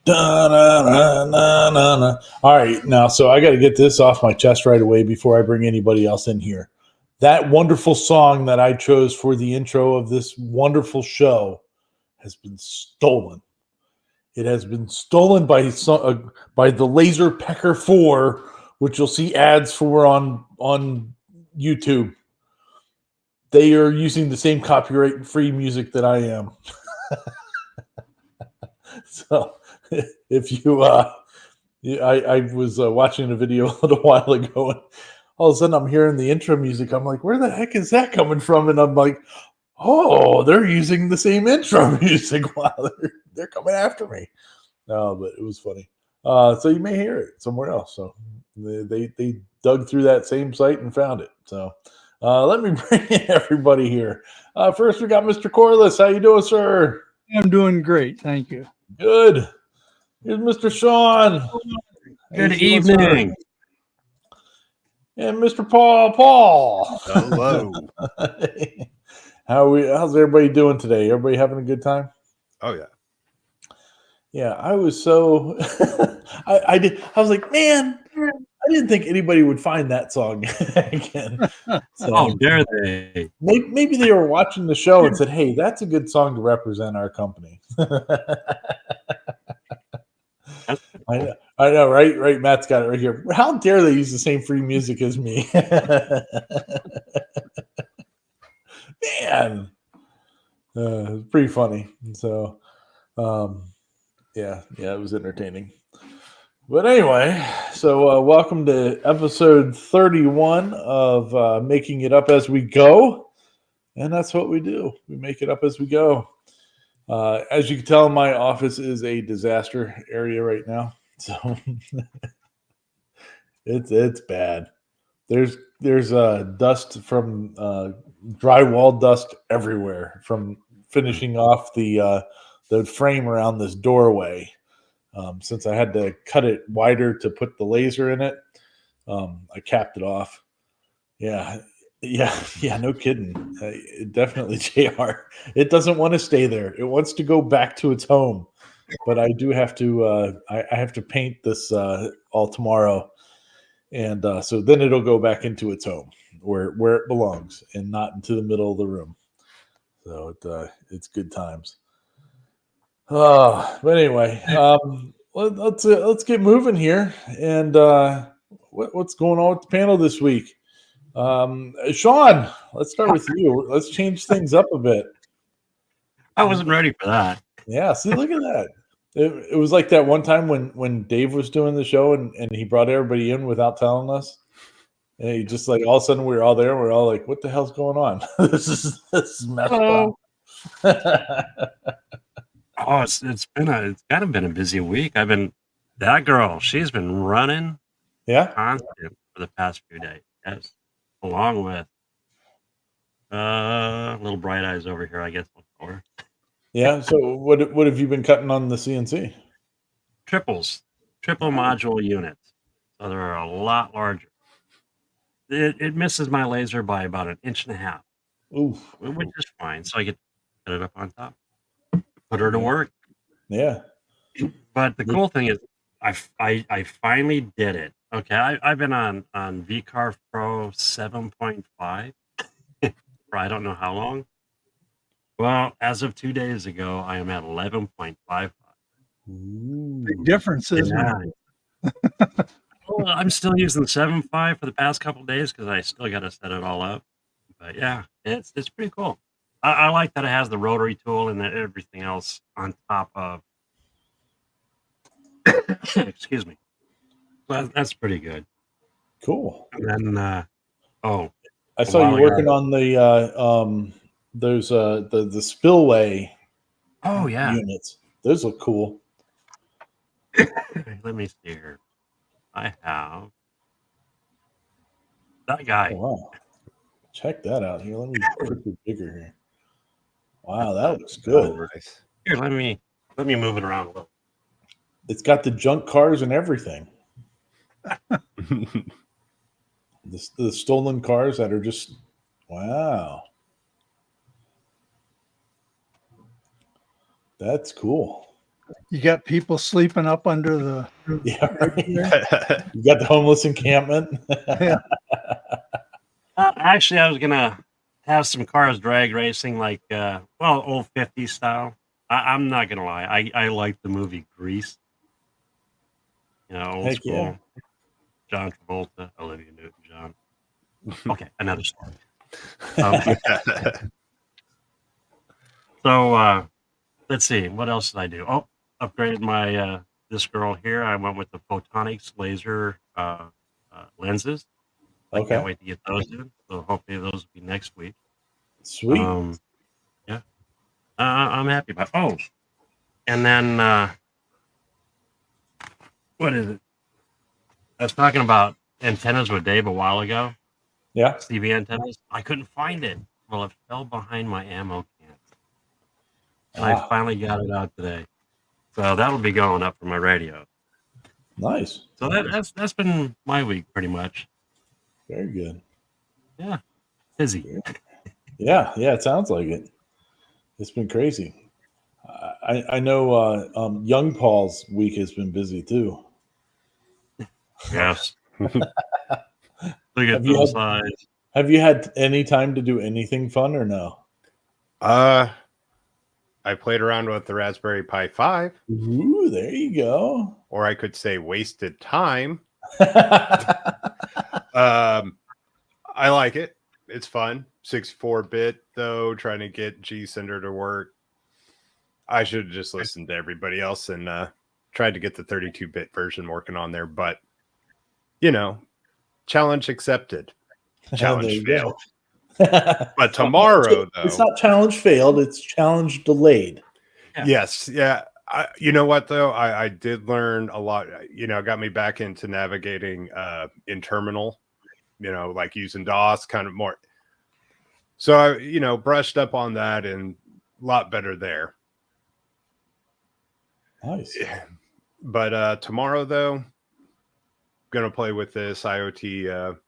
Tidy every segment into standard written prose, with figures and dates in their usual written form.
Da-na-na-na-na-na. All right, now, so I got to get this off my chest right away before I bring anybody else in here. That wonderful song that I chose for the intro of this wonderful show has been stolen. It has been stolen by the Laser Pecker 4, which you'll see ads for on YouTube. They are using the same copyright-free music that I am. So if you I was watching a video a little while ago, and all of a sudden I'm hearing the intro music. I'm like, where the heck is that coming from? And I'm like, oh, they're using the same intro music while they're coming after me. No, but it was funny. So you may hear it somewhere else. So they dug through that same site and found it. So let me bring in everybody here. First, we got Mr. Corliss. How you doing, sir? I'm doing great, thank you. Good. Here's Mr. Sean. Good evening. And Mr. Paul. Hello. How's everybody doing today? Everybody having a good time? Oh yeah. Yeah, I was so I was like, man, I didn't think anybody would find that song again. So, Oh, dare they? Maybe they were watching the show and said, hey, that's a good song to represent our company. I know, right? Right, Matt's got it right here. How dare they use the same free music as me? Man, it's pretty funny. So, yeah, it was entertaining. But anyway, so welcome to episode 31 of Making It Up As We Go. And that's what we do. We make it up as we go. As you can tell, my office is a disaster area right now. So it's bad. There's dust from drywall dust everywhere from finishing off the frame around this doorway. Since I had to cut it wider to put the laser in it, I capped it off. Yeah, no kidding. Definitely, JR. It doesn't want to stay there. It wants to go back to its home. But I do have to. I have to paint this all tomorrow, and so then it'll go back into its home where it belongs, and not into the middle of the room. So it's good times. But anyway, let's get moving here. And what's going on with the panel this week? Sean, let's start with you. Let's change things up a bit. I wasn't ready for that. Yeah, see, look at that. It was like that one time when Dave was doing the show and he brought everybody in without telling us. And he just like all of a sudden we were all there. We're all like, "What the hell's going on? This is messed up." Oh, it's kind of been a busy week. That girl. She's been running, constant for the past few days. Yes, along with little bright eyes over here. I guess I'll call her. Yeah. So what have you been cutting on the CNC? Triple module units. So they're a lot larger. It misses my laser by about 1.5 inches. Oof. Which is fine. So I get to put it up on top, put her to work. Yeah. But the cool thing is, I finally did it. Okay, I've been on VCarve Pro 7.5 for I don't know how long. Well, as of 2 days ago, I am at 11.55. Big difference, isn't it? Well, I'm still using 7.5 for the past couple of days because I still got to set it all up. But yeah, it's pretty cool. I like that it has the rotary tool and everything else on top of. Excuse me. Well, that's pretty good. Cool. And then, I saw you working on the the spillway. Oh yeah, units. Those look cool. Let me see here. I have that guy. Oh, wow. Check that out here. Let me put it bigger here. Wow, that looks good. Nice. Here, let me move it around a little. It's got the junk cars and everything. the stolen cars that are just wow. That's cool. You got people sleeping up under the. Yeah, right. You got the homeless encampment. Yeah. Actually, I was gonna have some cars drag racing, like old 50s style. I'm not gonna lie, I like the movie Grease. You know, old Heck school. yeah. John Travolta, Olivia Newton-John. Okay, another story. So let's see, what else did I do? Oh, upgraded my this girl here. I went with the Photonics laser lenses. I can't Okay. wait to get those in. So hopefully those will be next week. Sweet. Yeah, I'm happy about. Oh, and then what is it? I was talking about antennas with Dave a while ago. Yeah. CB antennas. I couldn't find it. Well, it fell behind my ammo can. And I finally got it out today. So that'll be going up for my radio. Nice. So that's been my week pretty much. Very good. Yeah. Busy. Yeah, it sounds like it. It's been crazy. I know young Paul's week has been busy too. Yes. Look at those eyes. Have you had any time to do anything fun or no? I played around with the Raspberry Pi 5. Ooh, there you go. Or I could say wasted time. I like it. It's fun. 64-bit, though, trying to get G-Sender to work. I should have just listened to everybody else and tried to get the 32-bit version working on there. But, you know, challenge accepted. Challenge failed. But tomorrow, though. It's not challenge failed. It's challenge delayed. Yeah. Yes. Yeah. You know what, though? I did learn a lot. You know, got me back into navigating in terminal, you know, like using DOS kind of more. So I, you know, brushed up on that and a lot better there. Nice. But tomorrow, though, going to play with this IoT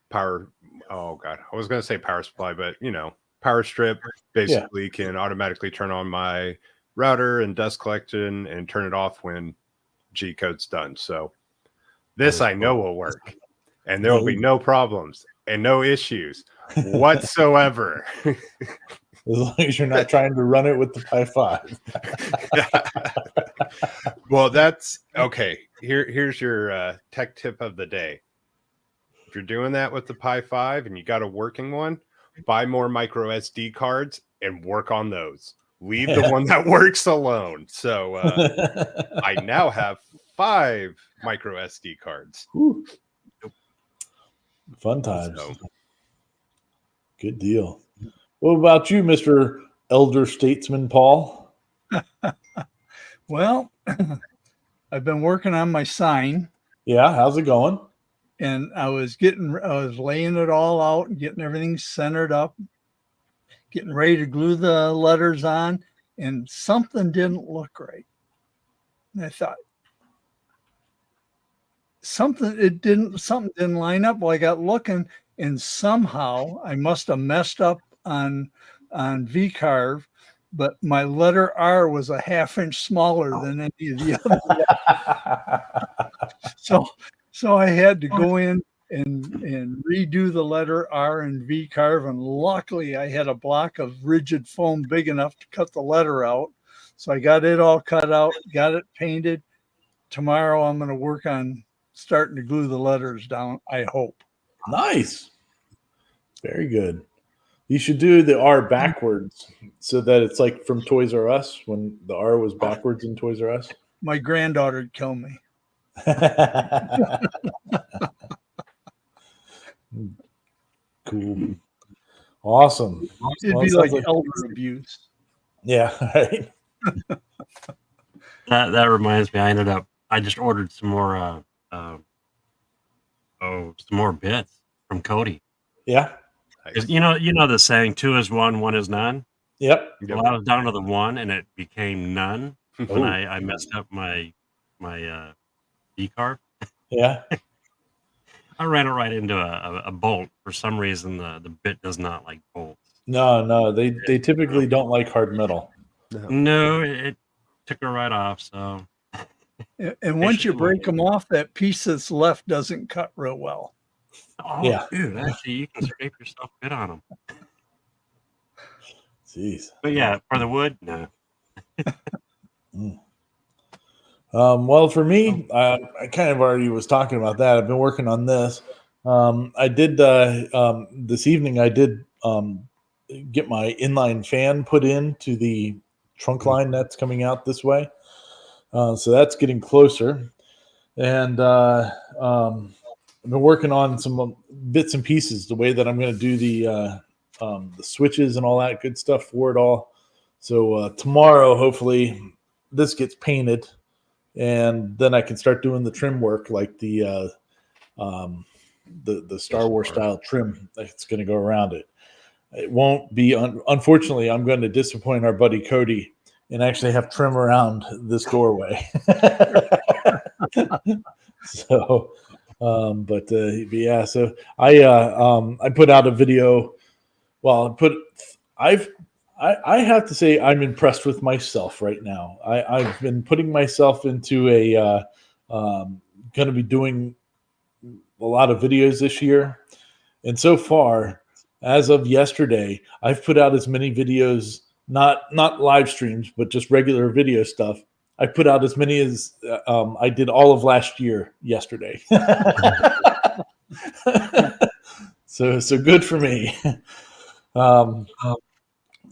power. Oh, God. I was going to say power supply, but, you know, power strip basically can automatically turn on my router and dust collection and turn it off when G code's done. So this I know will work and there will be no problems and no issues whatsoever. As long as you're not trying to run it with the Pi 5. Well, that's okay. Here's your tech tip of the day. If you're doing that with the Pi 5 and you got a working one, buy more micro SD cards and work on those. Leave the one that works alone. So I now have 5 micro SD cards. Whew. Fun times. So. Good deal. What about you, Mr. Elder Statesman Paul? Well, I've been working on my sign. Yeah, how's it going? And I was laying it all out and getting everything centered up, getting ready to glue the letters on, and something didn't look right. And I thought, something didn't line up. Well, I got looking, and somehow I must have messed up on V-carve, but my letter R was a half-inch smaller than any of the other. So I had to go in and redo the letter R and V-carve, and luckily I had a block of rigid foam big enough to cut the letter out. So I got it all cut out, got it painted. Tomorrow I'm going to work on starting to glue the letters down, I hope. Nice. Very good. You should do the R backwards so that it's like from Toys R Us when the R was backwards in Toys R Us. My granddaughter would kill me. Cool. Awesome. It'd be like elder abuse. Yeah, right. That reminds me, I just ordered some more some more bits from Cody. Yeah. Nice. You know the saying, 2 is 1, 1 is none. Yep. Well, I was down to the 1 and it became none when I messed up my V-carve. Yeah. I ran it right into a bolt. For some reason, the bit does not like bolts. No, they typically don't like hard metal. No, it took her right off. So And once you break them off, that piece that's left doesn't cut real well. oh, Yeah. dude, actually, you can scrape yourself good on them. Jeez. But yeah, for the wood, no. Well, for me, I kind of already was talking about that. I've been working on this. I did this evening. I did get my inline fan put into the trunk line that's coming out this way. So that's getting closer. And I've been working on some bits and pieces, the way that I'm going to do the switches and all that good stuff for it all. So tomorrow, hopefully, this gets painted, and then I can start doing the trim work, like the Star Wars style trim that's going to go around it. It won't be, unfortunately, I'm going to disappoint our buddy Cody and actually have trim around this doorway. So, but yeah, so I put out a video. Well, I have to say I'm impressed with myself right now. I've been putting myself into going to be doing a lot of videos this year, and so far, as of yesterday, I've put out as many videos, not live streams, but just regular video stuff. I put out as many as I did all of last year yesterday. So good for me.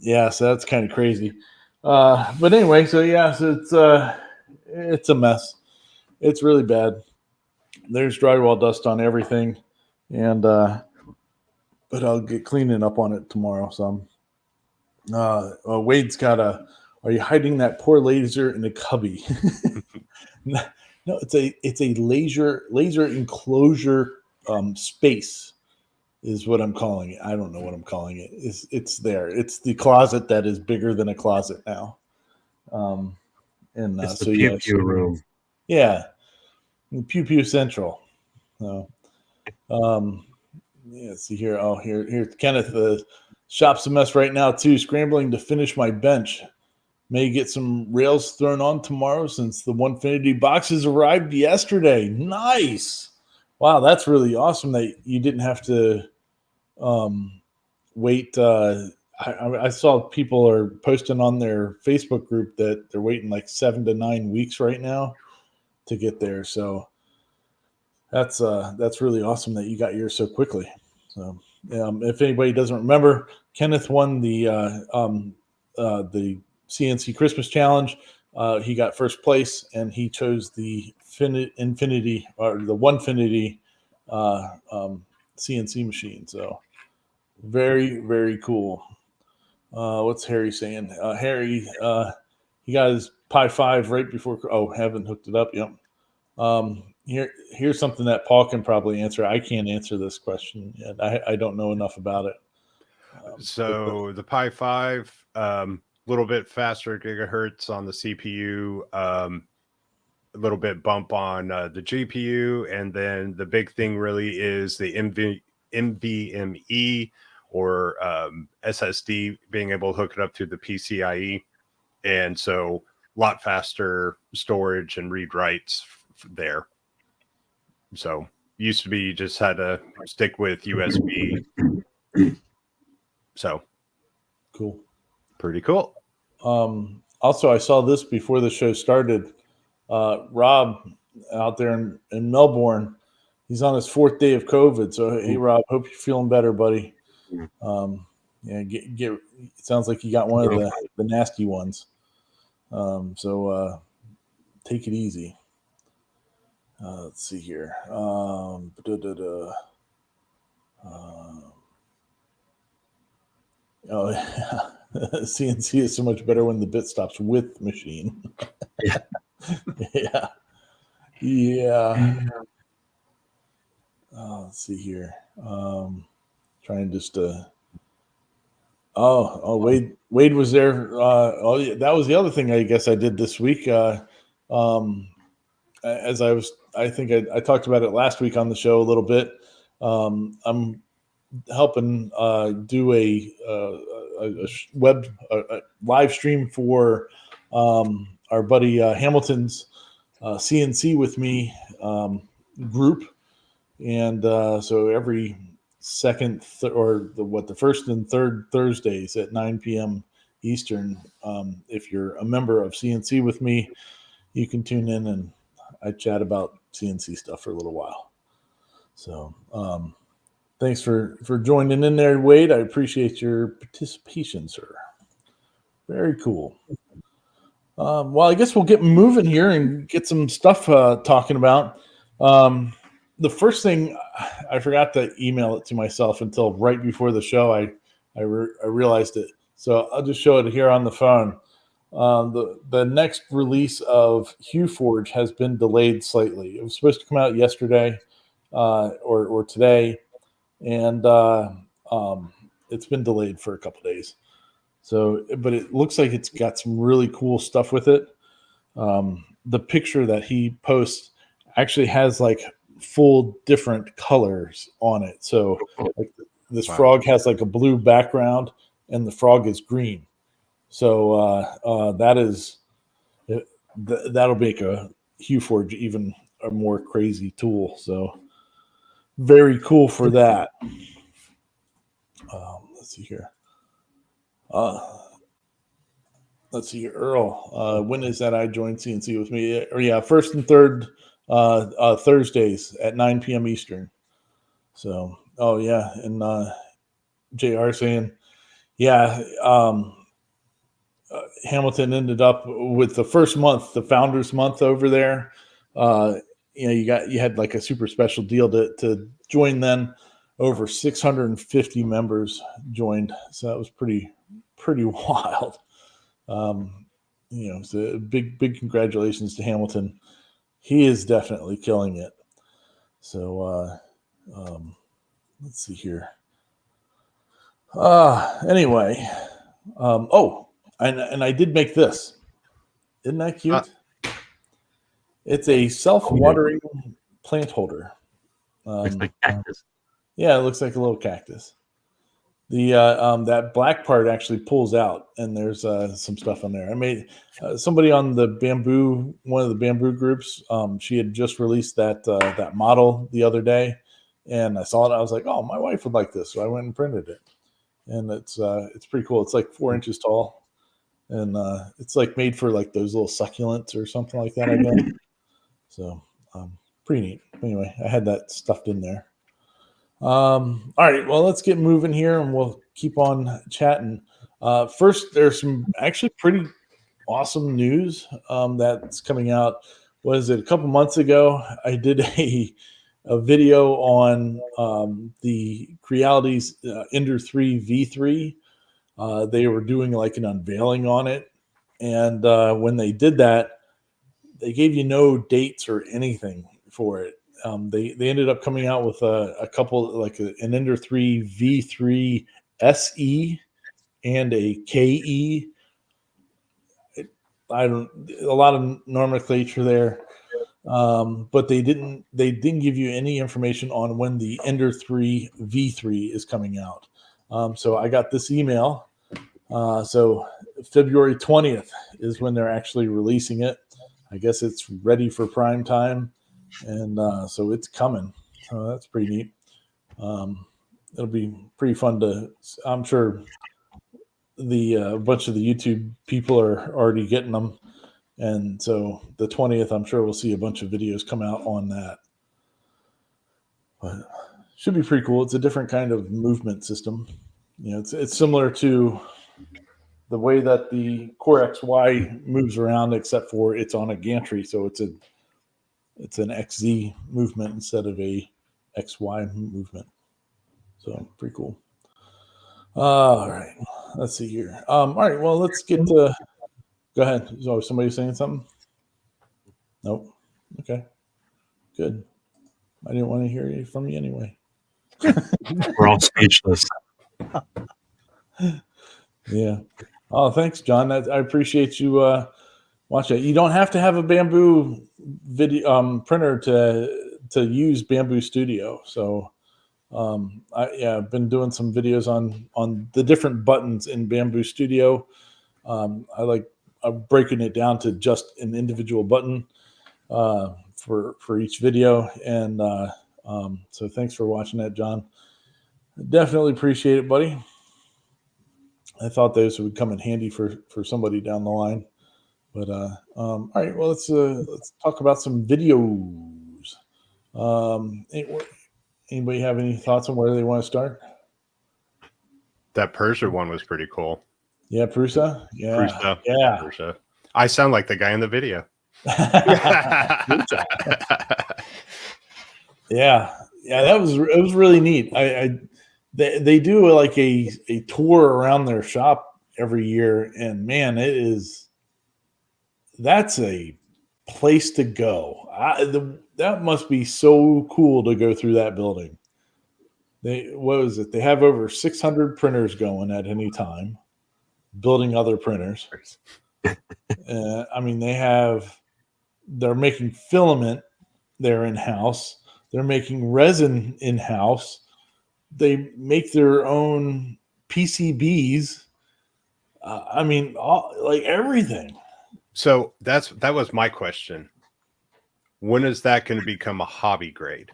Yeah, so that's kind of crazy. But anyway, so yeah, so it's a mess. It's really bad. There's drywall dust on everything, and but I'll get cleaning up on it tomorrow. So Wade's got a. Are you hiding that poor laser in a cubby? No, it's a laser enclosure space is what I'm calling it. I don't know what I'm calling it. It's there. It's the closet that is bigger than a closet now. And It's so the yeah, pew room. Yeah, Pew Pew Central. So, yeah. See here. Oh, here. Kenneth. The shop's a mess right now too. Scrambling to finish my bench. May get some rails thrown on tomorrow since the Onefinity boxes arrived yesterday. Nice. Wow, that's really awesome that you didn't have to wait. I saw people are posting on their Facebook group that they're waiting like 7 to 9 weeks right now to get there. So that's really awesome that you got yours so quickly. So if anybody doesn't remember, Kenneth won the CNC Christmas Challenge. He got first place, and he chose the Infinity or the Onefinity CNC machine. So very, very cool. What's Harry saying? Harry, he got his Pi 5 right before. Oh, haven't hooked it up yet. Here's something that Paul can probably answer. I can't answer this question yet. I don't know enough about it. So the Pi 5, little bit faster gigahertz on the CPU, a little bit bump on the GPU, and then the big thing really is the NVMe or SSD being able to hook it up to the PCIe, and so a lot faster storage and read writes there. So used to be you just had to stick with USB. So cool. Pretty cool. Also, I saw this before the show started. Rob out there in Melbourne, he's on his 4th day of COVID. So, hey, Rob, hope you're feeling better, buddy. Yeah, get. It sounds like you got one of the nasty ones. So take it easy. Let's see here. Oh, yeah. CNC is so much better when the bit stops with machine. Yeah. Yeah. Let's see here. Trying just to. Wade was there. Yeah, that was the other thing I guess I did this week. As I think I talked about it last week on the show a little bit. I'm helping do a live stream for our buddy Hamilton's CNC with me group, and so every second the first and third Thursdays at 9 p.m. Eastern. If you're a member of CNC with me, you can tune in and I chat about CNC stuff for a little while. So thanks for joining in there, Wade. I appreciate your participation, sir. Very cool. Well, I guess we'll get moving here and get some stuff talking about. The first thing, I forgot to email it to myself until right before the show. I realized it. So I'll just show it here on the phone. The next release of HueForge has been delayed slightly. It was supposed to come out yesterday or today, and it's been delayed for a couple days. So, but it looks like it's got some really cool stuff with it. The picture that he posts actually has like full different colors on it. So like this frog has like a blue background and the frog is green. So that'll make a HueForge even a more crazy tool. So very cool for that. Let's see here. Let's see, Earl. When is that I joined CNC with me? Or yeah, first and third Thursdays at 9 p.m. Eastern. So, oh yeah, and JR saying, yeah, Hamilton ended up with the first month, the Founders Month over there. You had like a super special deal to join. Then over 650 members joined, so that was pretty wild. So big congratulations to Hamilton. He is definitely killing it. So let's see here. Anyway, and I did make this. Isn't that cute? It's a self-watering plant holder. Looks like cactus. Yeah, it looks like a little cactus. The that black part actually pulls out, and there's some stuff on there. I made somebody on the Bambu, one of the Bambu groups. She had just released that model the other day, and I saw it. I was like, "Oh, my wife would like this," so I went and printed it, and it's pretty cool. It's like 4 inches tall, and it's like made for like those little succulents or something like that, I guess. So pretty neat. Anyway, I had that stuffed in there. All right, well, let's get moving here and we'll keep on chatting. First, there's some actually pretty awesome news that's coming out. Was it a couple months ago? I did a video on the Creality's Ender 3 V3. They were doing like an unveiling on it. And when they did that, they gave you no dates or anything for it. They ended up coming out with a couple, like an Ender 3 V3 SE and a KE. A lot of nomenclature there, but they didn't give you any information on when the Ender 3 V3 is coming out. So I got this email. So February 20th is when they're actually releasing it. I guess it's ready for prime time. And so it's coming. So that's pretty neat. It'll be pretty fun I'm sure a bunch of the YouTube people are already getting them. And so the 20th, I'm sure we'll see a bunch of videos come out on that. But should be pretty cool. It's a different kind of movement system. It's similar to the way that the Core XY moves around, except for it's on a gantry. So it's an XZ movement instead of a XY movement. So pretty cool. All right. Let's see here. All right. Well, let's get to. Go ahead. So somebody saying something? Nope. Okay. Good. I didn't want to hear you from you anyway. We're all speechless. Yeah. Oh, thanks, John. I appreciate you watching it. You don't have to have a Bambu video printer to use Bambu Studio. So I've been doing some videos on the different buttons in Bambu Studio. I like breaking it down to just an individual button for each video. And so thanks for watching that, John. Definitely appreciate it, buddy. I thought those would come in handy for somebody down the line. But all right, well, let's talk about some videos. Anybody have any thoughts on where they want to start? That Persia one was pretty cool. Yeah, Prusa. Yeah, Prusa. yeah. Persia. I sound like the guy in the video. Yeah, it was really neat. They do like a tour around their shop every year, and man, that's a place to go. That must be so cool to go through that building. What was it? They have over 600 printers going at any time, building other printers. I mean, they're making filament there in-house. They're making resin in-house. They make their own PCBs. I mean, like everything. So that was my question. When is that going to become a hobby grade?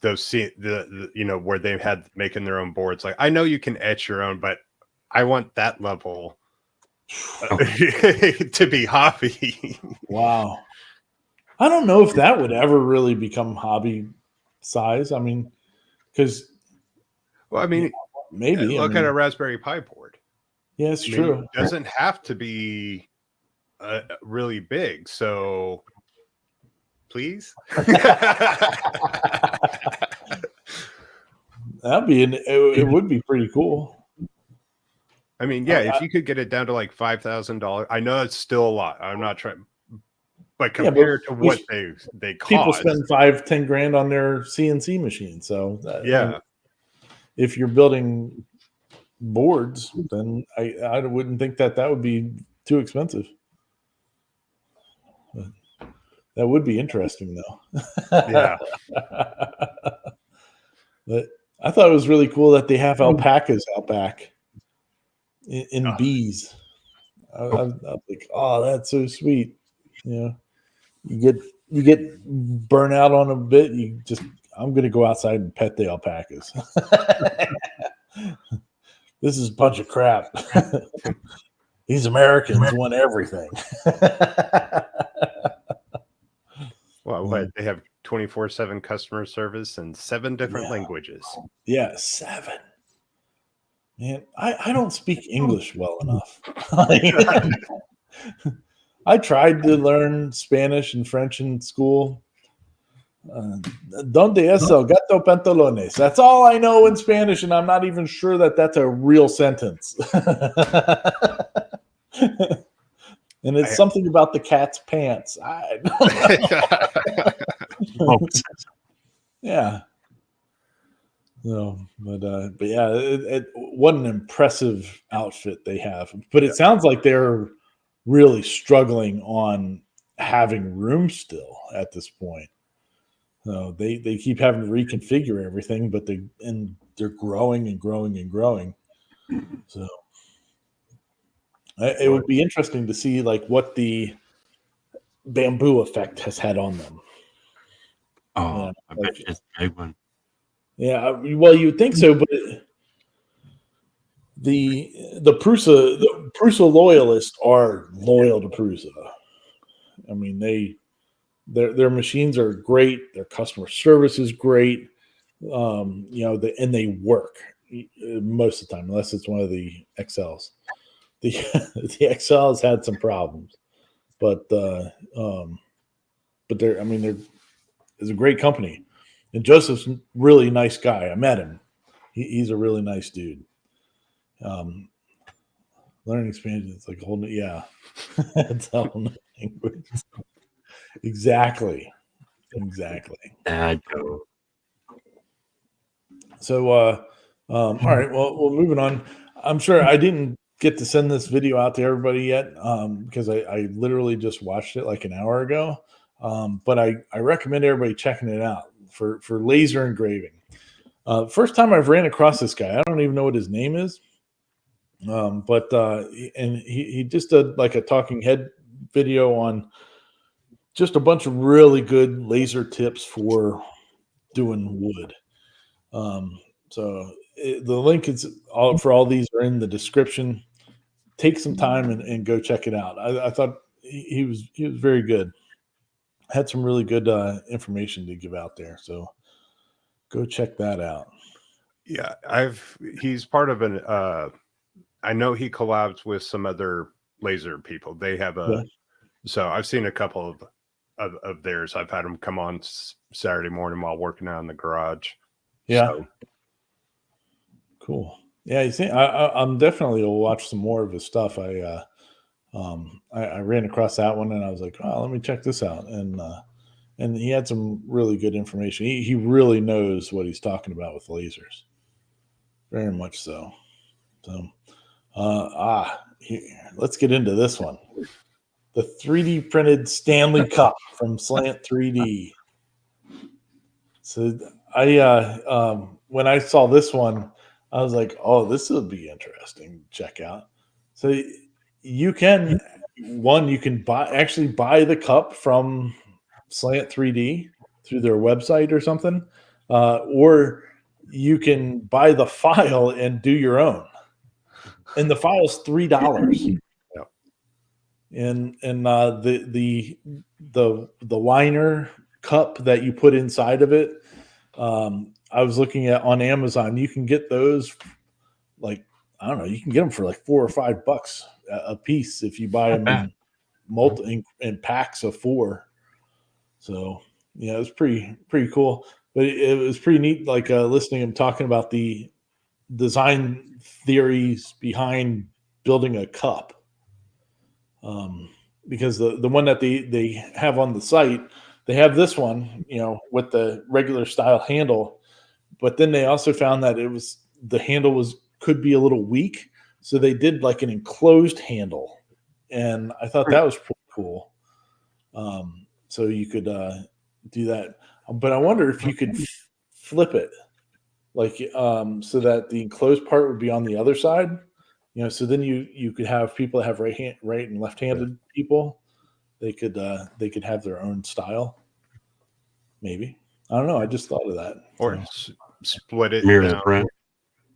Those where they had making their own boards. Like, I know you can etch your own, but I want that level to be hobby. Wow. I don't know if that would ever really become hobby size. I mean, because maybe look at a Raspberry Pi board. Yeah, it's true. It doesn't have to be really big. So please. It would be pretty cool. I mean, yeah, if you could get it down to like $5,000, I know it's still a lot. I'm not trying, but compared to what they cost, people spend $5-10 grand on their CNC machine. So if you're building boards, then I wouldn't think that would be too expensive. But that would be interesting, though. Yeah. But I thought it was really cool that they have alpacas out back in bees. I was like, oh, that's so sweet. You get burnt out on a bit. I'm going to go outside and pet the alpacas. This is a bunch of crap. These Americans want everything. Well, what, they have 24/7 customer service in 7 different languages. Yeah, 7. Man, I don't speak English well enough. I tried to learn Spanish and French in school. Donde es el gato pantalones? That's all I know in Spanish, and I'm not even sure that that's a real sentence. And it's something about the cat's pants. Yeah. No, but yeah, what an impressive outfit they have. But it sounds like they're really struggling on having room still at this point. So they keep having to reconfigure everything, but they're growing and growing and growing. So it would be interesting to see like what the Bambu effect has had on them. Oh, I bet it's a big one. Yeah, well, you would think so, but the PRUSA loyalists are loyal to PRUSA. I mean, their machines are great. Their customer service is great. And they work most of the time, unless it's one of the XLs. The XL has had some problems, but it's a great company. And Joseph's a really nice guy. I met him. He's a really nice dude. Learning expansion, it's like holding it. Yeah. It's a whole new language. Exactly. So, all right. Well, moving on. I'm sure I didn't get to send this video out to everybody yet because I literally just watched it like an hour ago. But I recommend everybody checking it out for laser engraving. First time I've ran across this guy. I don't even know what his name is. But and he just did like a talking head video on just a bunch of really good laser tips for doing wood. So the link is all for all these are in the description. Take some time and go check it out. I thought he was very good. Had some really good information to give out there. So go check that out. Yeah, he's part of an I know he collabs with some other laser people. They have so I've seen a couple of theirs. I've had them come on Saturday morning while working out in the garage. Yeah. So. Cool. Yeah, you see, I'm definitely will watch some more of his stuff. I ran across that one and I was like, oh, let me check this out. And he had some really good information. He really knows what he's talking about with lasers. Very much so. So let's get into this one. The 3D printed Stanley Cup from Slant 3D. So when I saw this one, I was like, oh, this will be interesting to check out. So you can buy the cup from Slant 3D through their website or something, or you can buy the file and do your own. And the file's $3. Yep. And the liner cup that you put inside of it, I was looking at on Amazon. You can get those like, I don't know, you can get them for like $4 or $5 a piece if you buy them in packs of 4. So yeah, it was pretty cool. But it was pretty neat, like listening to him talking about the design theories behind building a cup. Because the one that they have on the site, they have this one, with the regular style handle, but then they also found that the handle could be a little weak, so they did like an enclosed handle, and I thought that was pretty cool. So you could do that, but I wonder if you could flip it, like so that the enclosed part would be on the other side. So then you could have people that have right and left-handed people. They could have their own style. Maybe, I don't know. I just thought of that. Or split it Mirror down print.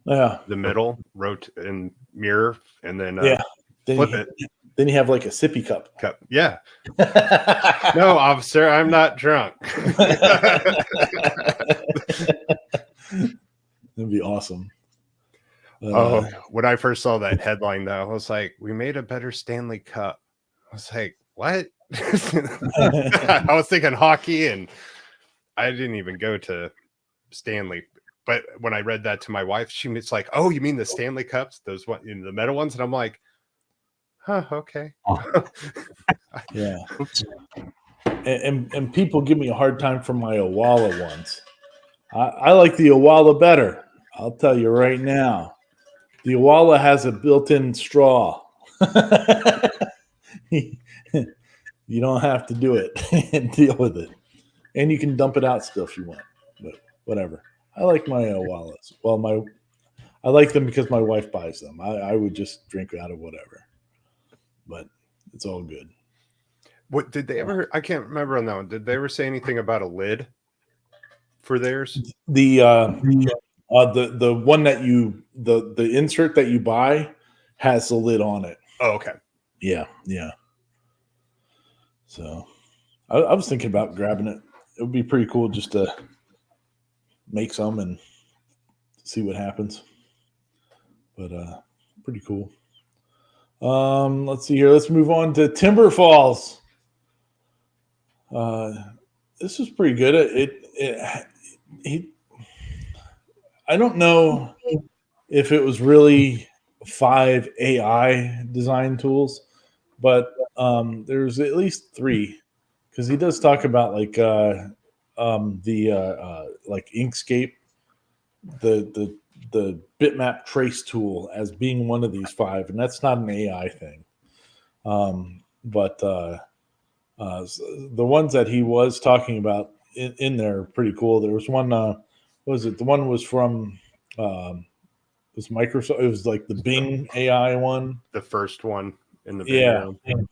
Yeah, the middle, rotate and mirror, and then then flip it. Then you have like a sippy cup. Yeah. No, officer, I'm not drunk. That'd be awesome. When I first saw that headline, though, I was like, "We made a better Stanley Cup." I was like, "What?" I was thinking hockey, and I didn't even go to Stanley. But when I read that to my wife, it's like, "Oh, you mean the Stanley Cups? Those one in the metal ones?" And I'm like, "Huh, okay." Yeah. And people give me a hard time for my Owala ones. I like the Owala better. I'll tell you right now. The Owala has a built-in straw. You don't have to do it and deal with it. And you can dump it out still if you want. But whatever. I like my Owalas. Well, I like them because my wife buys them. I would just drink out of whatever. But it's all good. What did they ever? I can't remember on that one. Did they ever say anything about a lid for theirs? The one that the insert that you buy has the lid on it. Oh, okay. Yeah. So I was thinking about grabbing it. It would be pretty cool just to make some and see what happens. But pretty cool. Let's see here. Let's move on to Timberfalls. This was pretty good. I don't know if it was really 5 AI design tools, but there's at least 3, because he does talk about like like Inkscape, the bitmap trace tool as being one of these 5, and that's not an AI thing. But the ones that he was talking about in there are pretty cool. There was one what was it? The one was from it was Microsoft. It was like the Bing AI one. The first one in the Yeah. video.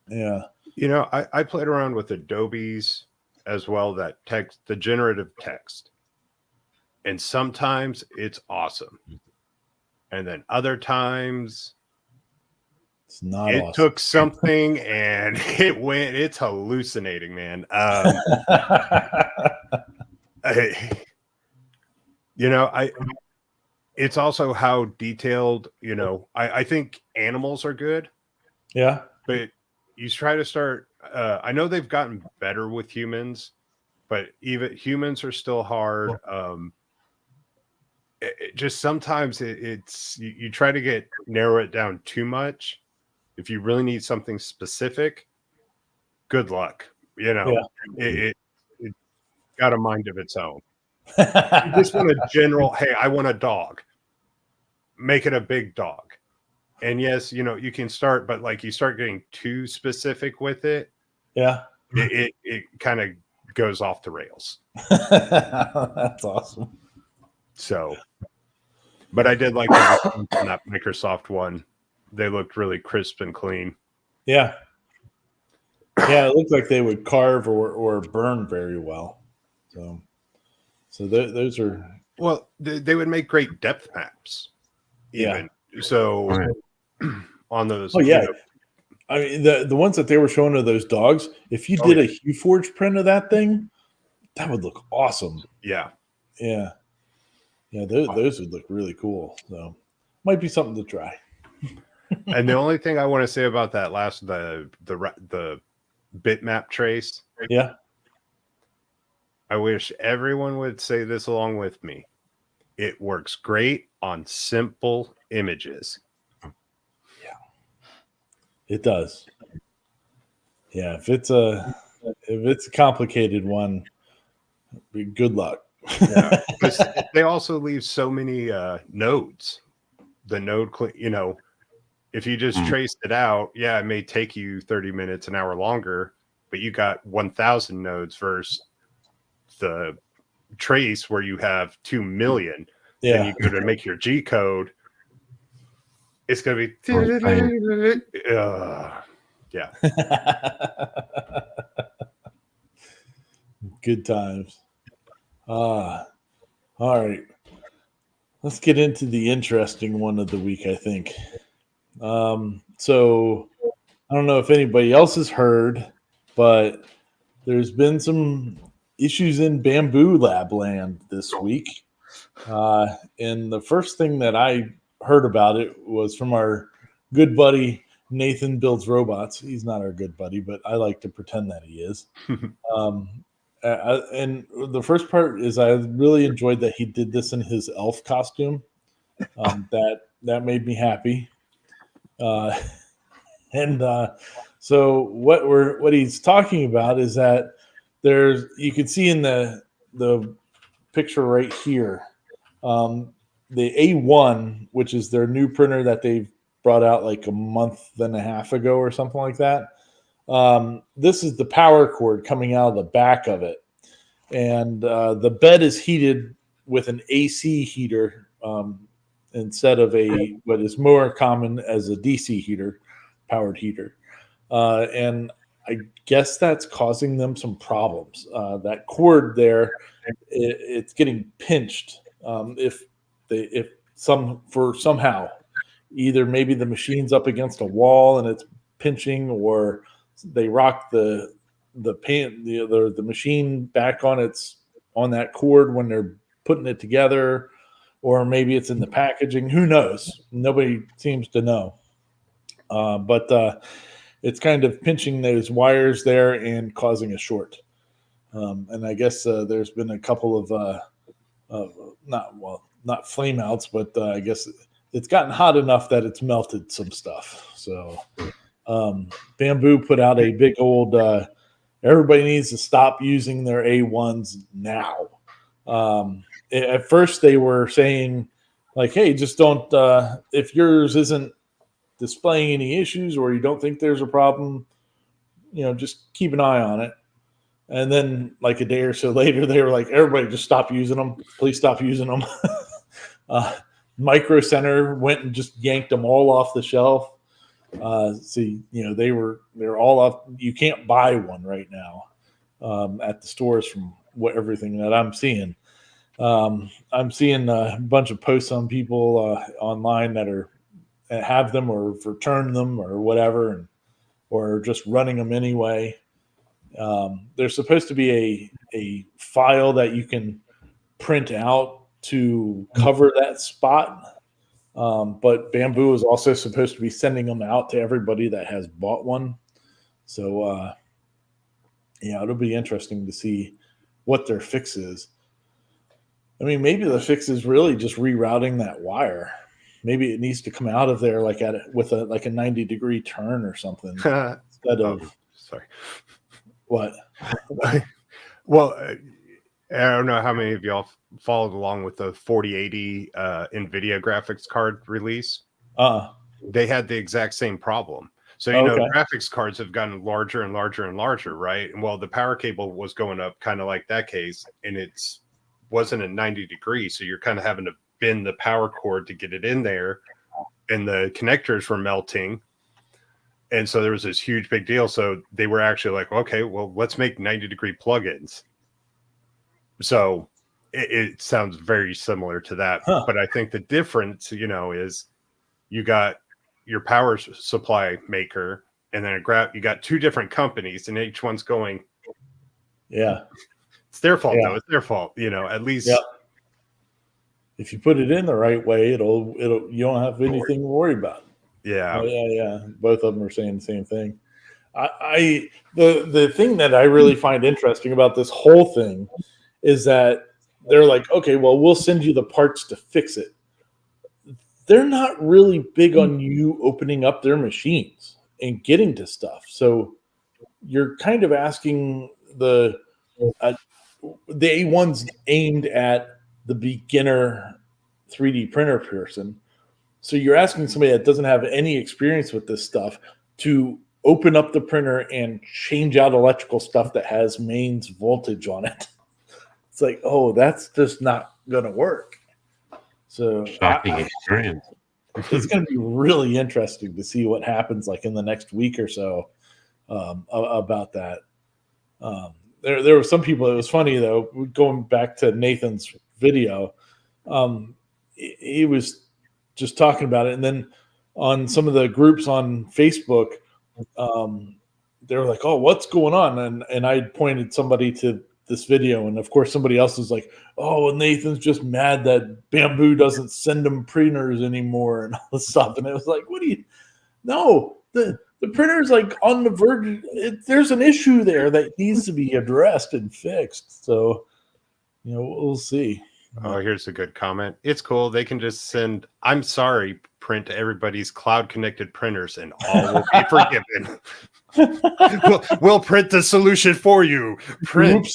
Yeah. You know, I played around with Adobe's as well, that text, the generative text. And sometimes it's awesome. And then other times It's not it awesome. took something and it's hallucinating, man. It's also how detailed, I think animals are good, Yeah. but you try to start, I know they've gotten better with humans, but even humans are still hard. Just sometimes it's you try to narrow it down too much. If you really need something specific, good luck. It got a mind of its own. You just want a general, hey, I want a dog. Make it a big dog. And yes, you can start, but like you start getting too specific with it. Yeah. It kind of goes off the rails. That's awesome. So, but I did like that Microsoft one. They looked really crisp and clean. Yeah. Yeah, it looked like they would carve or burn very well. So those are, well, they would make great depth maps. Even so, on those. Oh yeah. I mean, the ones that they were showing of those dogs, if you did a HueForge print of that thing, that would look awesome. Yeah. Yeah. Yeah, those would look really cool. So might be something to try. And the only thing I want to say about that last the bitmap trace. Yeah. I wish everyone would say this along with me. It works great on simple images. Yeah. It does. Yeah, if it's a complicated one, good luck. Yeah, because they also leave so many nodes. The node, if you just traced it out, it may take you 30 minutes, an hour longer, but you got 1,000 nodes versus the trace where you have 2 million. Yeah. Then you go to make your G code. It's going to be, yeah. Good times. All right. Let's get into the interesting one of the week, I think. So I don't know if anybody else has heard, but there's been some issues in Bambu Lab land this week. And the first thing that I heard about it was from our good buddy, Nathan Builds Robots. He's not our good buddy, but I like to pretend that he is. And the first part is I really enjoyed that he did this in his elf costume. That made me happy. So what he's talking about is that you can see in the picture right here, the A1, which is their new printer that they've brought out like a month and a half ago or something like that. This is the power cord coming out of the back of it. And the bed is heated with an AC heater instead of what is more common as a DC heater, powered heater. And I guess that's causing them some problems. That cord there, it's getting pinched. Somehow, either maybe the machine's up against a wall and it's pinching, or they rock the machine back on that cord when they're putting it together, or maybe it's in the packaging. Who knows? Nobody seems to know. But it's kind of pinching those wires there and causing a short. And I guess there's been a couple of not flame outs, but I guess it's gotten hot enough that it's melted some stuff. So Bambu put out a big old everybody needs to stop using their A1s now. At first they were saying like, hey, just don't if yours isn't displaying any issues or you don't think there's a problem, just keep an eye on it. And then like a day or so later, they were like, everybody just stop using them. Please stop using them. Micro Center went and just yanked them all off the shelf. See, they're all off. You can't buy one right now at the stores from everything that I'm seeing. I'm seeing a bunch of posts on people online that have them or return them or whatever, or just running them anyway. There's supposed to be a file that you can print out to cover that spot. But Bambu is also supposed to be sending them out to everybody that has bought one. So, it'll be interesting to see what their fix is. I mean, maybe the fix is really just rerouting that wire. Maybe it needs to come out of there with a 90-degree turn or something instead of. Sorry. What? Well, I don't know how many of y'all followed along with the 4080 NVIDIA graphics card release. They had the exact same problem. So, graphics cards have gotten larger and larger and larger, right? And well, the power cable was going up kind of like that case, and wasn't at 90 degrees. So you're kind of having to bend the power cord to get it in there, and the connectors were melting. And so there was this huge big deal. So they were actually like, okay, well, let's make 90-degree plugins. So it sounds very similar to that. But I think the difference, is you got your power supply maker, and then you got two different companies, and each one's going, yeah, it's their fault though. It's their fault, at least. Yep. If you put it in the right way, it'll you don't have anything to worry about. Yeah. Yeah. Both of them are saying the same thing. The thing that I really find interesting about this whole thing is that they're like, okay, well, we'll send you the parts to fix it. They're not really big on you opening up their machines and getting to stuff. So you're kind of asking the A1's aimed at the beginner 3D printer person. So you're asking somebody that doesn't have any experience with this stuff to open up the printer and change out electrical stuff that has mains voltage on it. It's like, oh, that's just not going to work. So shocking experience. It's going to be really interesting to see what happens like in the next week or so about that. There were some people, it was funny though, going back to Nathan's video, he was just talking about it. And then on some of the groups on Facebook, they were like, oh, what's going on? And I pointed somebody to this video. And of course, somebody else was like, oh, Nathan's just mad that Bambu doesn't send him printers anymore and all this stuff. And it was like, no, the printer's like on the verge. There's an issue there that needs to be addressed and fixed. So, we'll see. Oh, here's a good comment. It's cool. They can just send, I'm sorry, print to everybody's cloud connected printers and all will be forgiven. we'll print the solution for you. Print.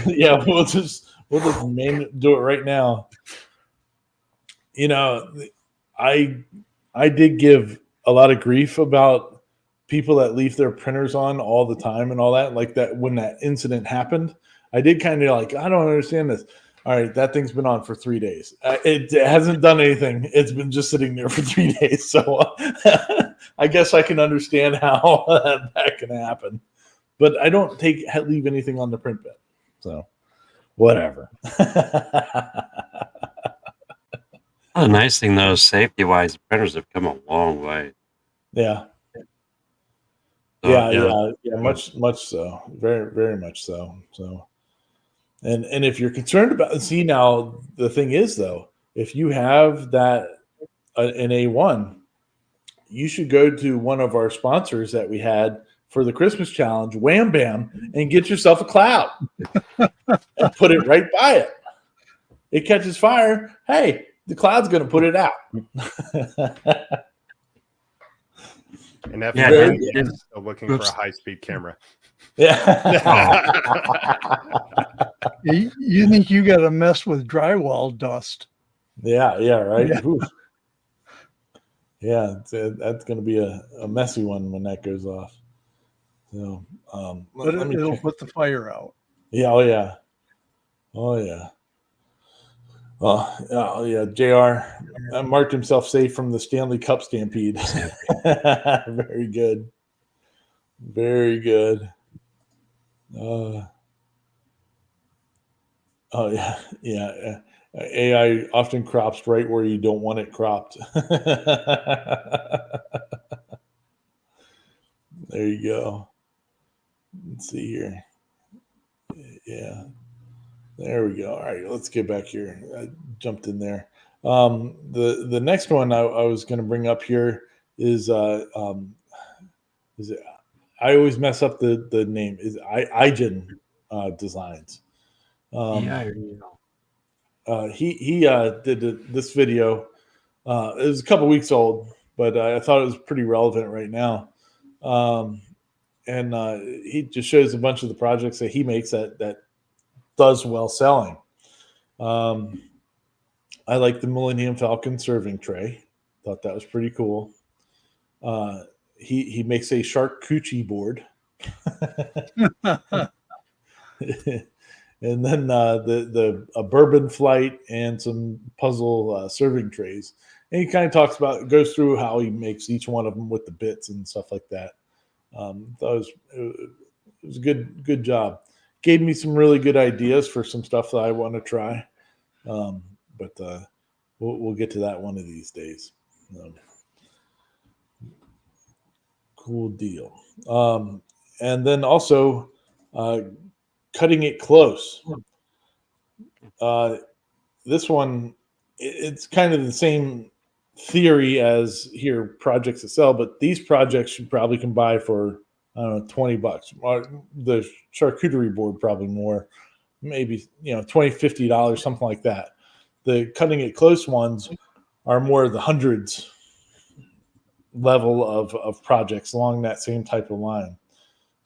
Yeah, we'll just do it right now. I did give a lot of grief about people that leave their printers on all the time and all that. Like that when that incident happened, I did kind of like, I don't understand this. All right, that thing's been on for 3 days. It hasn't done anything. It's been just sitting there for 3 days. So I guess I can understand how that can happen. But I don't leave anything on the print bed. So whatever. The nice thing, though, safety-wise, printers have come a long way. Yeah. So, yeah. Much so. Very, very much so. So. And if you're concerned about, see now the thing is though, if you have that an A1, you should go to one of our sponsors that we had for the Christmas challenge, Wham Bam, and get yourself a cloud and put it right by it. It catches fire. Hey, the cloud's going to put it out. And after still looking for a high-speed camera. Yeah. You think you got to mess with drywall dust? Yeah, right. Yeah, that's going to be a messy one when that goes off. So, but it'll put the fire out. Yeah. Oh yeah. Oh yeah. Oh yeah. Jr. Marked himself safe from the Stanley Cup stampede. Very good. Very good. Uh, oh yeah. Yeah. AI often crops right where you don't want it cropped. There you go. Let's see here. Yeah. There we go. All right, let's get back here. I jumped in there. The next one I was going to bring up here is it, I always mess up the name is Eigen Designs. Yeah. He did this video. It was a couple weeks old, but I thought it was pretty relevant right now. Um, and he just shows a bunch of the projects that he makes that does well selling. I like the Millennium Falcon serving tray. Thought that was pretty cool. He makes a charcuterie board, and then the a bourbon flight and some puzzle serving trays. And he kind of goes through how he makes each one of them with the bits and stuff like that. That it was a good job. Gave me some really good ideas for some stuff that I want to try. But we'll get to that one of these days. Cool deal. And then also cutting it close. This one, it's kind of the same theory as here projects that sell, but these projects you probably can buy for I don't know $20. The charcuterie board probably more, maybe $20-$50, something like that. The cutting it close ones are more the hundreds level of projects along that same type of line.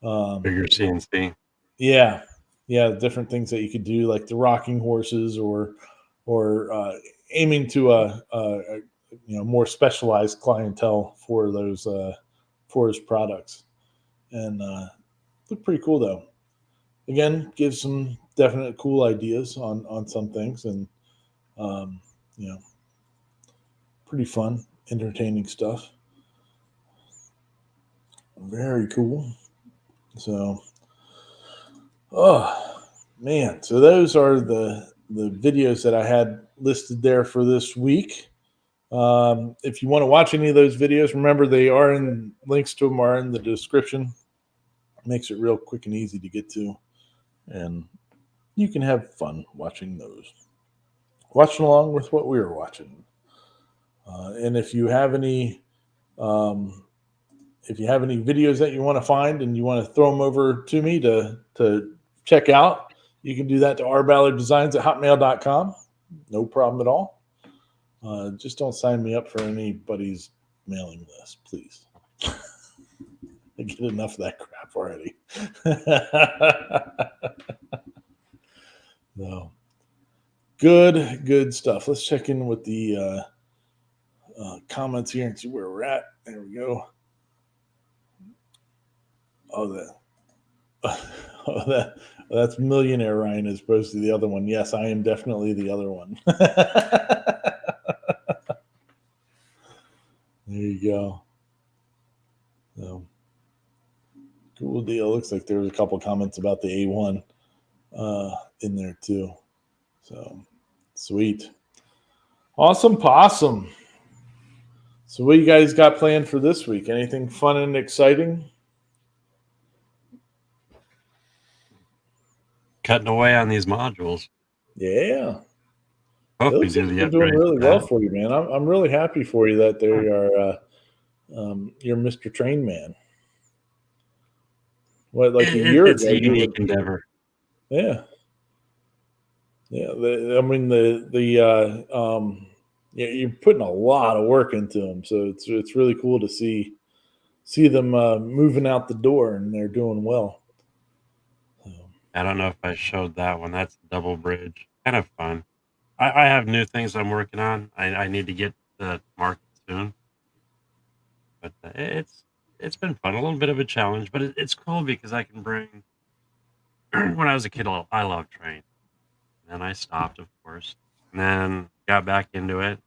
Bigger CNC. Yeah, different things that you could do, like the rocking horses, or aiming to a more specialized clientele for those for his products, and look pretty cool though. Again, gives some definite cool ideas on some things, and um, you know, pretty fun, entertaining stuff. Very cool. So, oh man, so those are the videos that I had listed there for this week. If you want to watch any of those videos, remember they are in links to them are in the description. Makes it real quick and easy to get to, and you can have fun watching those. Watching along with what we were watching. And if you have any videos that you want to find and you want to throw them over to me to check out, you can do that to rballarddesigns@hotmail.com. No problem at all. Just don't sign me up for anybody's mailing list, please. I get enough of that crap already. No. Good stuff. Let's check in with the comments here and see where we're at. There we go. That's Millionaire Ryan as opposed to the other one. Yes, I am definitely the other one. There you go. So, cool deal. Looks like there was a couple comments about the A1 in there too. So sweet. Awesome possum. So what you guys got planned for this week? Anything fun and exciting? Cutting away on these modules. Yeah. Hope It we looks do like the they're doing upgrade really for well that. for you, man. I'm really happy for you that they are you're Mr. Train Man. What, like a year It's ago? a unique endeavor. Yeah. Yeah. Yeah, you're putting a lot of work into them, so it's really cool to see them moving out the door and they're doing well. So, I don't know if I showed that one. That's double bridge. Kind of fun. I have new things I'm working on. I need to get the market soon. But it's been fun. A little bit of a challenge, but it's cool because I can bring when I was a kid, I loved trains. And then I stopped, of course, and then got back into it.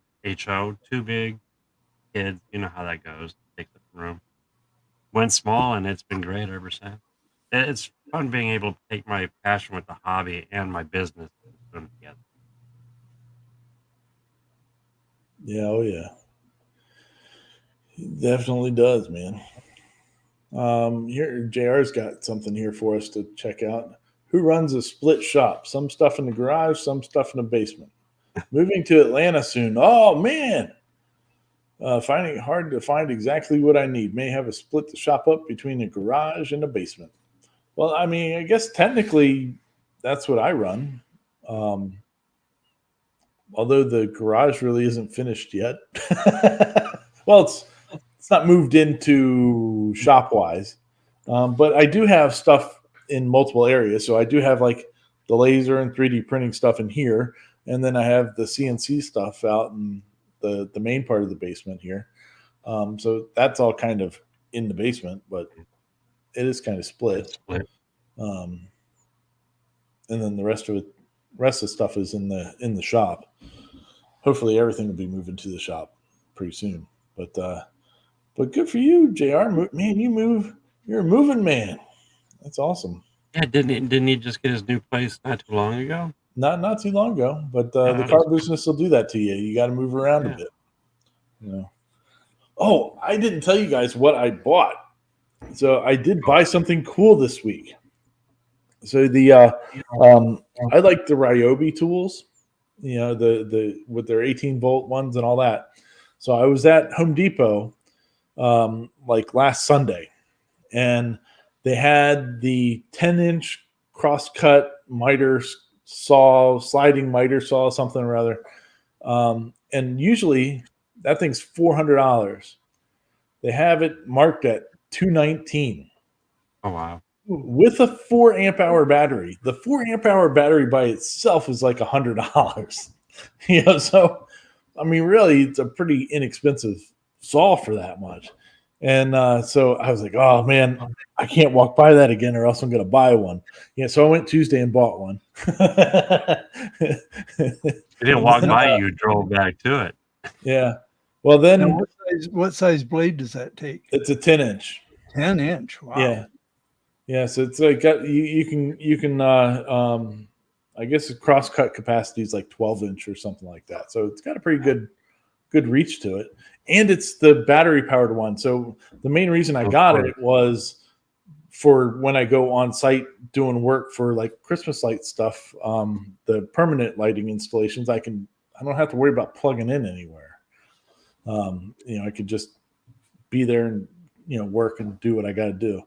HO, too big, kids, you know how that goes. Takes up room. Went small, and it's been great ever since. It's fun being able to take my passion with the hobby and my business and put them together. Yeah, oh yeah. It definitely does, man. Here, JR's got something here for us to check out. Who runs a split shop? Some stuff in the garage, some stuff in the basement. Moving to Atlanta soon. Oh man, finding it hard to find exactly what I need. May have a split the shop up between the garage and the basement. Well, I mean, I guess technically that's what I run. Although the garage really isn't finished yet. Well, it's not moved into shop wise, but I do have stuff in multiple areas. So I do have like the laser and 3D printing stuff in here, and then I have the CNC stuff out in the main part of the basement here. So that's all kind of in the basement, but it is kind of split. And then the rest of the stuff is in the shop. Hopefully everything will be moving to the shop pretty soon. But good for you, JR. Man, you're a moving man. That's awesome. Yeah, didn't he just get his new place not too long ago? Not too long ago, but the car business will do that to you. You got to move around a bit. You know. Oh, I didn't tell you guys what I bought. So I did buy something cool this week. So I like the Ryobi tools, you know, the with their 18-volt ones and all that. So I was at Home Depot like last Sunday, and they had the 10-inch cross-cut miter saw, sliding miter saw, something or other. And usually that thing's $400. They have it marked at $219. Oh wow! With a 4 amp hour battery. The 4 amp hour battery by itself is like $100. You know, so I mean, really, it's a pretty inexpensive saw for that much. And so I was like, oh man, I can't walk by that again, or else I'm going to buy one. Yeah, so I went Tuesday and bought one. You didn't walk by; you drove back to it. Yeah. Well, then Now, what size blade does that take? it's a 10-inch. 10-inch. Wow. Yeah. Yeah. So it's like you can I guess the cross cut capacity is like 12-inch or something like that. So it's got a pretty good reach to it, and it's the battery powered one. So the main reason I got it was for when I go on site doing work for like Christmas light stuff, the permanent lighting installations. I don't have to worry about plugging in anywhere. You know, I could just be there and, you know, work and do what I got to do.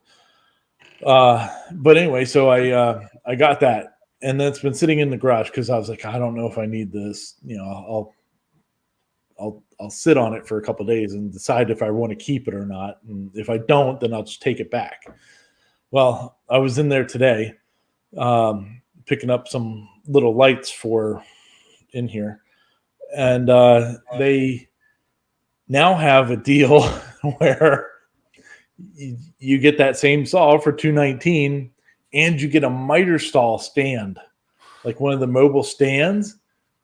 But anyway, so I got that, and then it's been sitting in the garage because I was like, I don't know if I need this. You know, I'll sit on it for a couple of days and decide if I want to keep it or not. And if I don't, then I'll just take it back. Well, I was in there today, picking up some little lights for in here, and they now have a deal where you get that same saw for $219, and you get a miter stall stand, like one of the mobile stands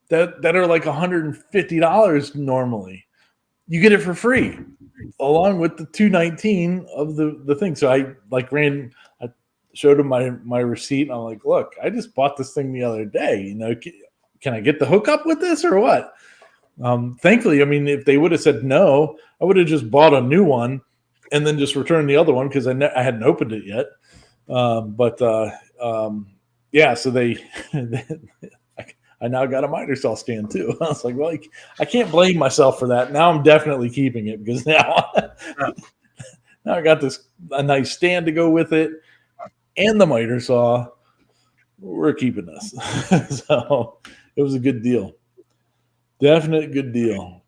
that are like $150 normally. You get it for free along with the $219 of the thing. So I showed him my receipt, and I'm like, look, I just bought this thing the other day. You know, can I get the hookup with this or what? Thankfully, I mean, if they would have said no, I would have just bought a new one and then just returned the other one because I hadn't opened it yet. Yeah, so I now got a miter saw stand too. I was like, well, I can't blame myself for that. Now I'm definitely keeping it because now I got a nice stand to go with it and the miter saw. We're keeping this. So it was a good deal. Definite good deal.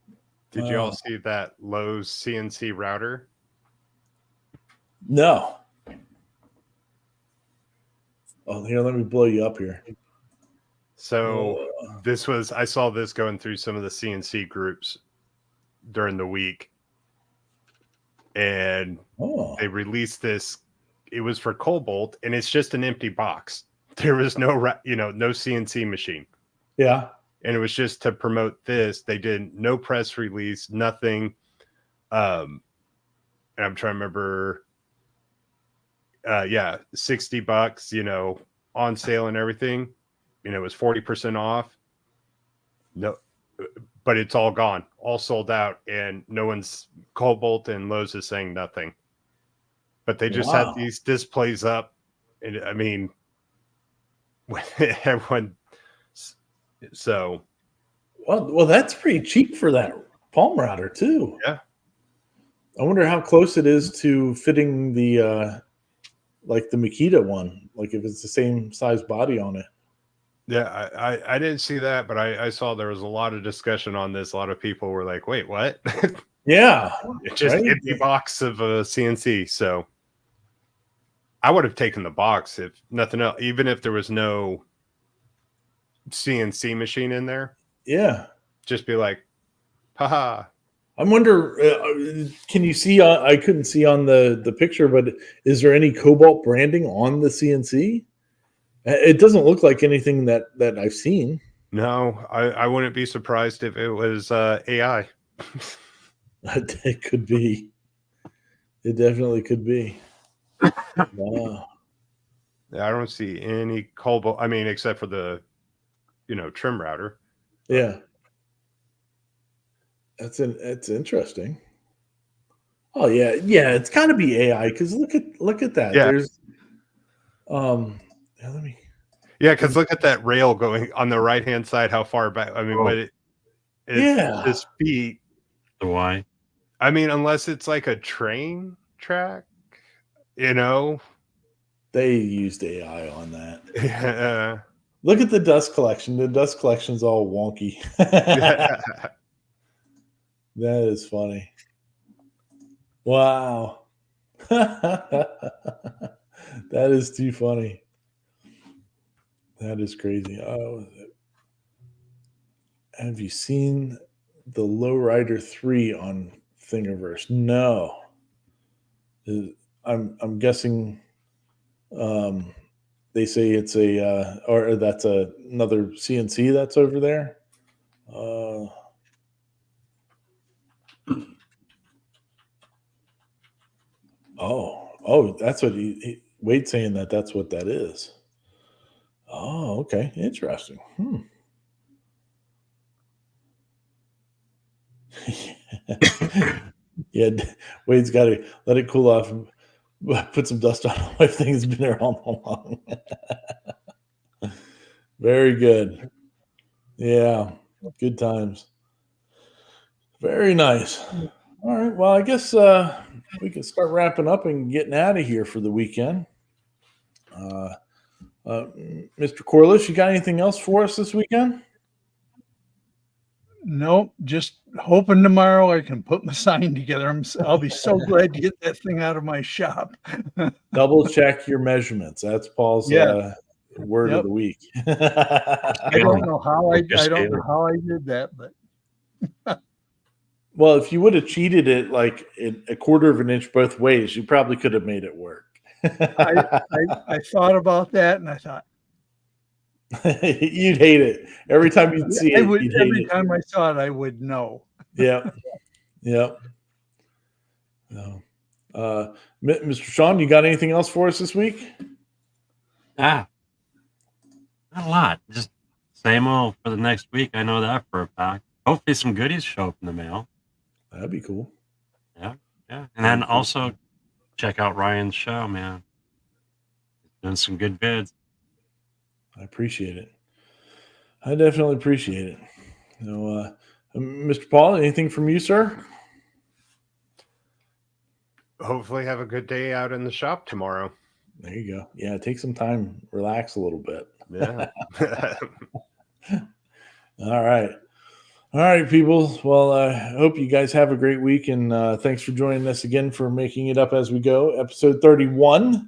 Did you all see that Lowe's CNC router? No. Oh, here, let me blow you up here. So I saw this going through some of the CNC groups during the week, and they released this. It was for Cobalt, and it's just an empty box. There was no no CNC machine. Yeah. And it was just to promote this. They did no press release, nothing. And I'm trying to remember. Yeah, $60, on sale and everything. It was 40% off. No, but it's all gone, all sold out, and no one's Cobalt and Lowe's is saying nothing. But they just had these displays up, and I mean, everyone. So, well, that's pretty cheap for that palm router too. Yeah. I wonder how close it is to fitting the like the Makita one, like if it's the same size body on it. Yeah, I didn't see that, but I saw there was a lot of discussion on this. A lot of people were like, "Wait, what?" Yeah, it's just right? empty box of a CNC. So I would have taken the box if nothing else, even if there was no CNC machine in there. Yeah, just be like, haha. I wonder, can you see? I couldn't see on the picture, but is there any Cobalt branding on the CNC? It doesn't look like anything that I've seen. No, I wouldn't be surprised if it was AI. It could be. It definitely could be. Wow. I don't see any Cobalt. I mean, except for the, trim router. Yeah. It's interesting. Oh yeah, it's got to be AI because look at that. Yeah. There's because look at that rail going on the right hand side. How far back? I mean, but it's his feet. So why? I mean, unless it's like a train track, They used AI on that. Yeah. Look at the dust collection. The dust collection's all wonky. That is funny. Wow. That is too funny. That is crazy. Oh, have you seen the Lowrider 3 on Thingiverse? No. I'm guessing they say it's or that's another CNC that's over there. Oh, that's what Wade's saying that's what that is. Oh, okay. Interesting. Yeah, Wade's got to let it cool off and put some dust on it. I think it's been there all along. Very good. Yeah, good times. Very nice. All right. Well, I guess we can start wrapping up and getting out of here for the weekend. Mr. Corliss, you got anything else for us this weekend? Nope. Just hoping tomorrow I can put my sign together. I'll be so glad to get that thing out of my shop. Double check your measurements. That's Paul's word of the week. I don't know how I did that, but well, if you would have cheated it like a quarter of an inch both ways, you probably could have made it work. I thought about that, and I thought you'd hate it every time you'd see it. Every time I saw it, I would know. Yep. Mr. Sean, you got anything else for us this week? Not a lot. Just same old for the next week. I know that for a fact. Hopefully, some goodies show up in the mail. That'd be cool. Yeah. And then also check out Ryan's show, man. He's doing some good vids. I appreciate it. I definitely appreciate it. Mr. Paul, anything from you, sir? Hopefully have a good day out in the shop tomorrow. There you go. Yeah, take some time, relax a little bit. Yeah. All right, people. Well, I hope you guys have a great week, and thanks for joining us again for Making It Up As We Go, episode 31.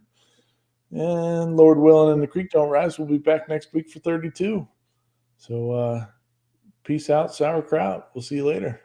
And Lord willing and the creek don't rise, we'll be back next week for 32. So peace out, sauerkraut. We'll see you later.